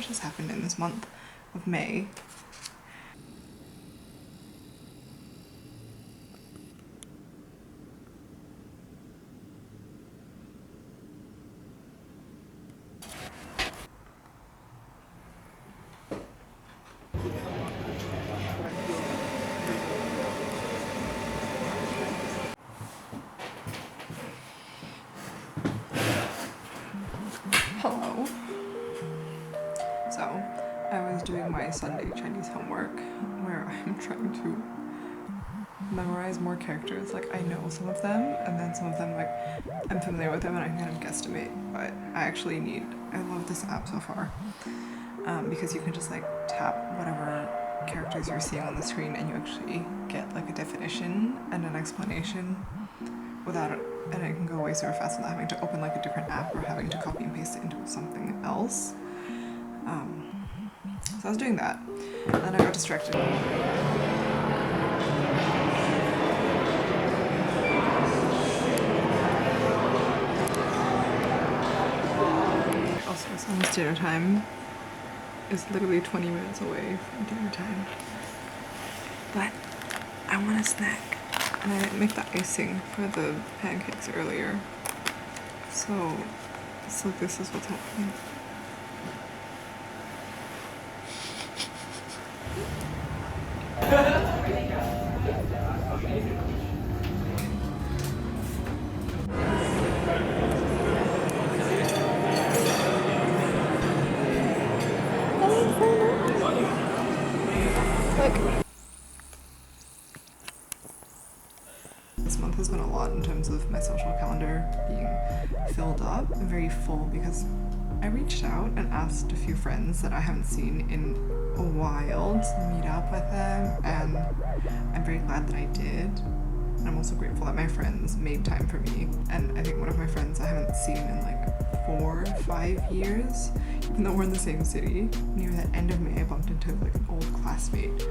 much has happened in this month of May. Hello. So, I was doing my Sunday Chinese homework where I'm trying to memorize more characters. Like, I know some of them, and then some of them, like, I'm familiar with them and I can kind of guesstimate, but I love this app so far, because you can just, like, tap whatever characters you're seeing on the screen and you actually get, like, a definition and an explanation without it, and it can go away super fast without having to open like a different app or having to copy and paste it into something else. So I was doing that, and then I got distracted. Also, it's almost dinner time. It's literally 20 minutes away from dinner time. But I want a snack. And I didn't make the icing for the pancakes earlier. So this is what's happening. This month has been a lot in terms of my social calendar being filled up and very full because I reached out and asked a few friends that I haven't seen in a while to meet up with them, and I'm very glad that I did. And I'm also grateful that my friends made time for me. And I think one of my friends I haven't seen in like 4 or 5 years, even though we're in the same city. Near the end of May, I bumped into like an old classmate.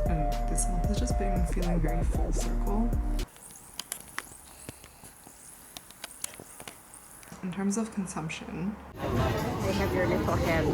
And this month has just been feeling very full circle. In terms of consumption, they have your little hand.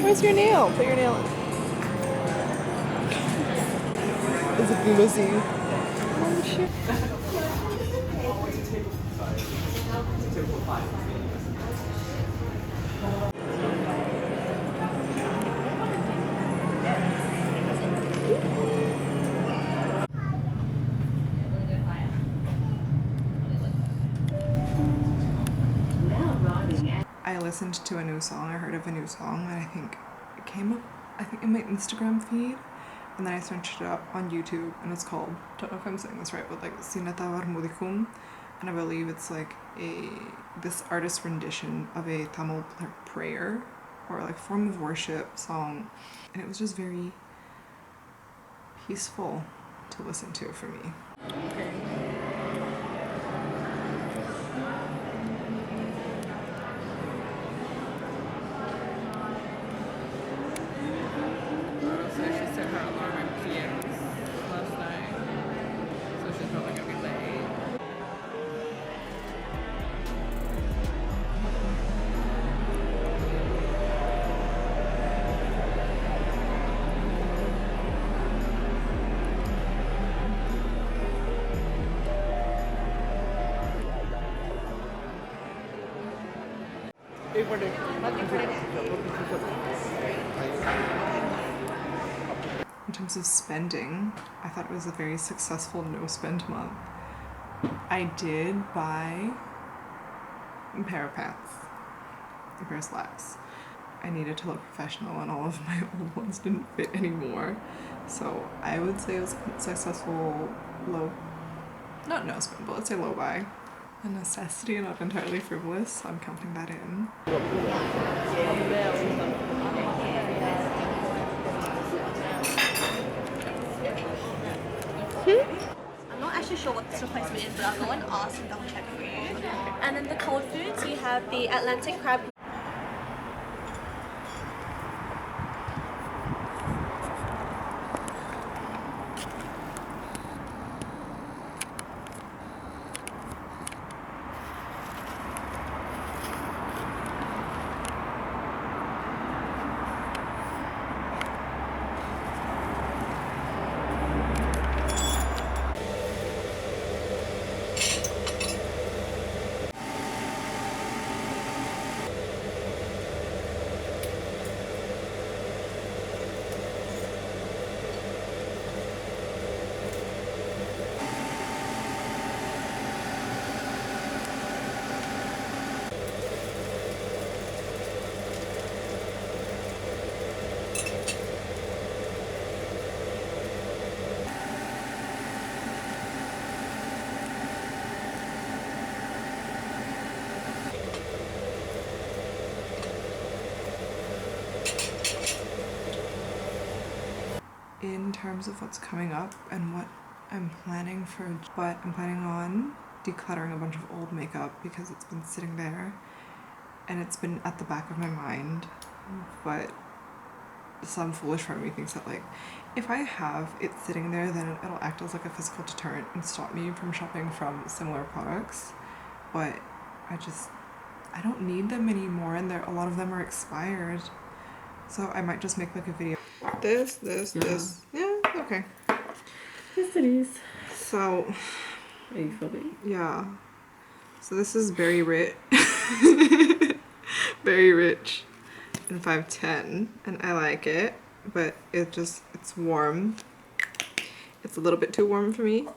Where's your nail? Put your nail in. Is it messy? Oh shit. I listened to a new song, I heard of a new song, and I think it came up, I think in my Instagram feed, and then I searched it up on YouTube, and it's called, don't know if I'm saying this right, but like sinathavar mudikkum, and I believe it's like this artist's rendition of a Tamil prayer, or like form of worship song, and it was just very peaceful to listen to for me. Okay. In terms of spending, I thought it was a very successful no-spend month. I did buy a pair of pants, a pair of slacks. I needed to look professional and all of my old ones didn't fit anymore. So I would say it was a successful not no spend, but let's say low buy. A necessity and not entirely frivolous, so I'm counting that in. I'm not actually sure what this replacement is, but I'll go and ask and double check for you. And then the cold foods, you have the Atlantic crab. terms of what's coming up and what I'm planning for, but I'm planning on decluttering a bunch of old makeup because it's been sitting there and it's been at the back of my mind, but some foolish part of me thinks that like if I have it sitting there, then it'll act as like a physical deterrent and stop me from shopping from similar products. But I don't need them anymore, and a lot of them are expired. So I might just make like a video. This. Yeah, okay. Yes, it is. So. Are you filming? Yeah. So this is Very Rich. Very Rich in 510, and I like it, but it's warm. It's a little bit too warm for me.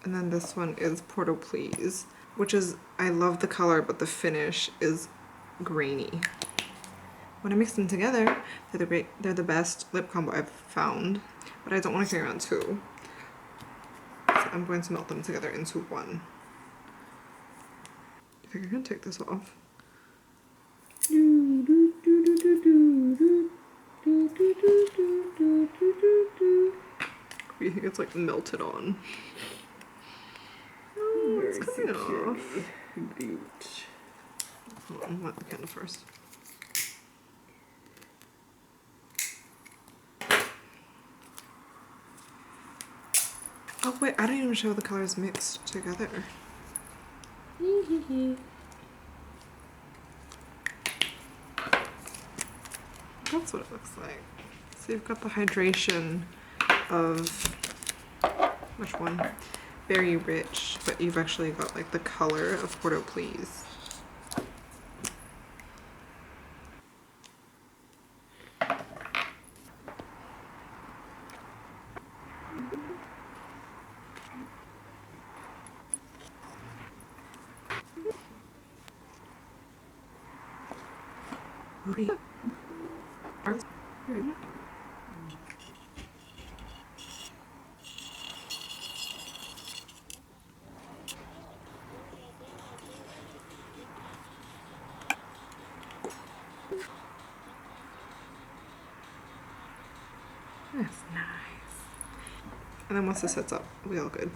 And then this one is Porto Please, which is, I love the color, but the finish is grainy. When I mix them together, they're the best lip combo I've found, but I don't want to carry around two. So I'm going to melt them together into one. I think I can take this off. You think it's like melted on? Oh, it's coming off. Hold on, light the candle first. Oh wait, I didn't even show the colors mixed together. That's what it looks like. So you've got the hydration of, which one? Very Rich, but you've actually got like the color of Porto Please. That's nice. And then once this sets up, we'll be all good.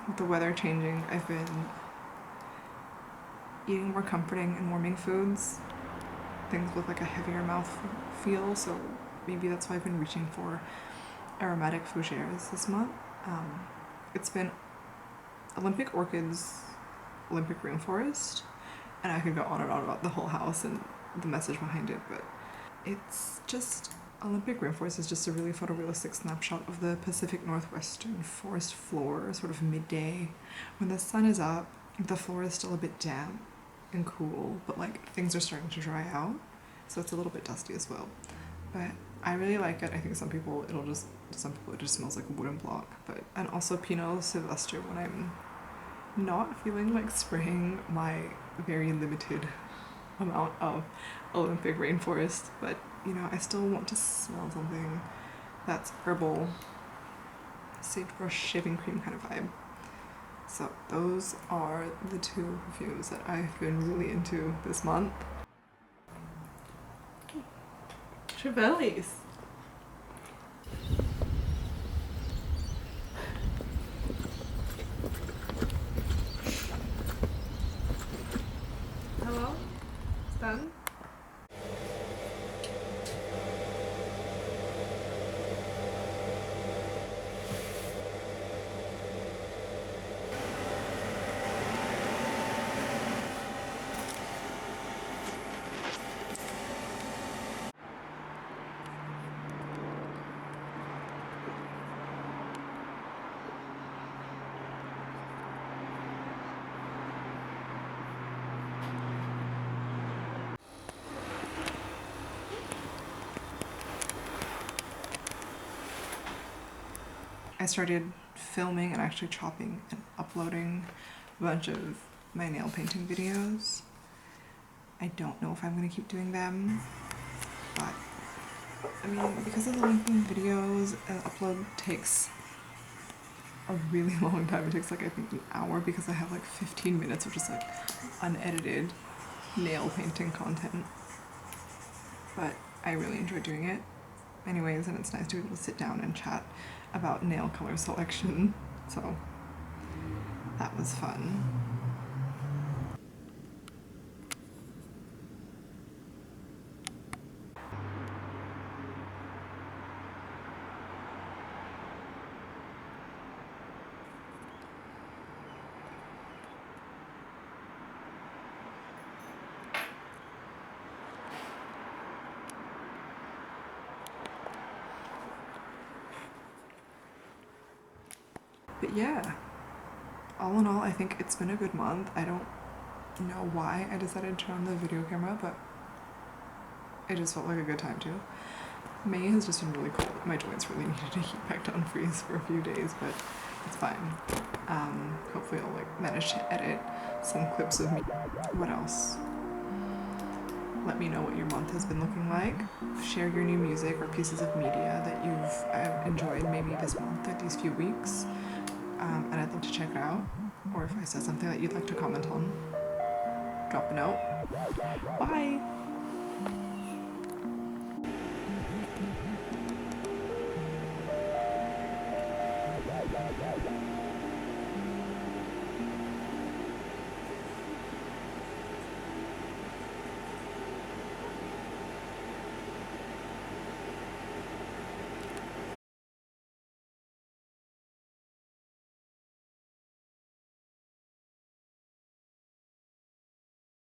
With the weather changing, I've been eating more comforting and warming foods, things with like a heavier mouth feel, so maybe that's why I've been reaching for aromatic fougères this month. It's been Olympic orchids, Olympic rainforest, and I could go on and on about the whole house and the message behind it, but it's just Olympic rainforest is just a really photorealistic snapshot of the Pacific Northwestern forest floor, sort of midday. When the sun is up, the floor is still a bit damp and cool, but like things are starting to dry out, so it's a little bit dusty as well. But I really like it. I think some people it just smells like a wooden block. And also pino silvestre when I'm not feeling like spraying my very limited amount of Olympic rainforest, but you know, I still want to smell something that's herbal, sagebrush shaving cream kind of vibe. So those are the two perfumes that I've been really into this month. Trevellis. Hello? It's done? I started filming and actually chopping and uploading a bunch of my nail painting videos. I don't know if I'm going to keep doing them, but I mean, because of the length of videos, an upload takes a really long time. It takes like I think an hour because I have like 15 minutes of just like unedited nail painting content. But I really enjoy doing it anyways, and it's nice to be able to sit down and chat about nail color selection, so that was fun. But yeah, all in all, I think it's been a good month. I don't know why I decided to turn on the video camera, but it just felt like a good time too. May has just been really cold. My joints really needed to heat back down freeze for a few days, but it's fine. Hopefully I'll like manage to edit some clips of me. What else? Let me know what your month has been looking like. Share your new music or pieces of media that you've enjoyed maybe this month or these few weeks. And I'd love to check it out. Or if I said something that you'd like to comment on, drop a note. Bye!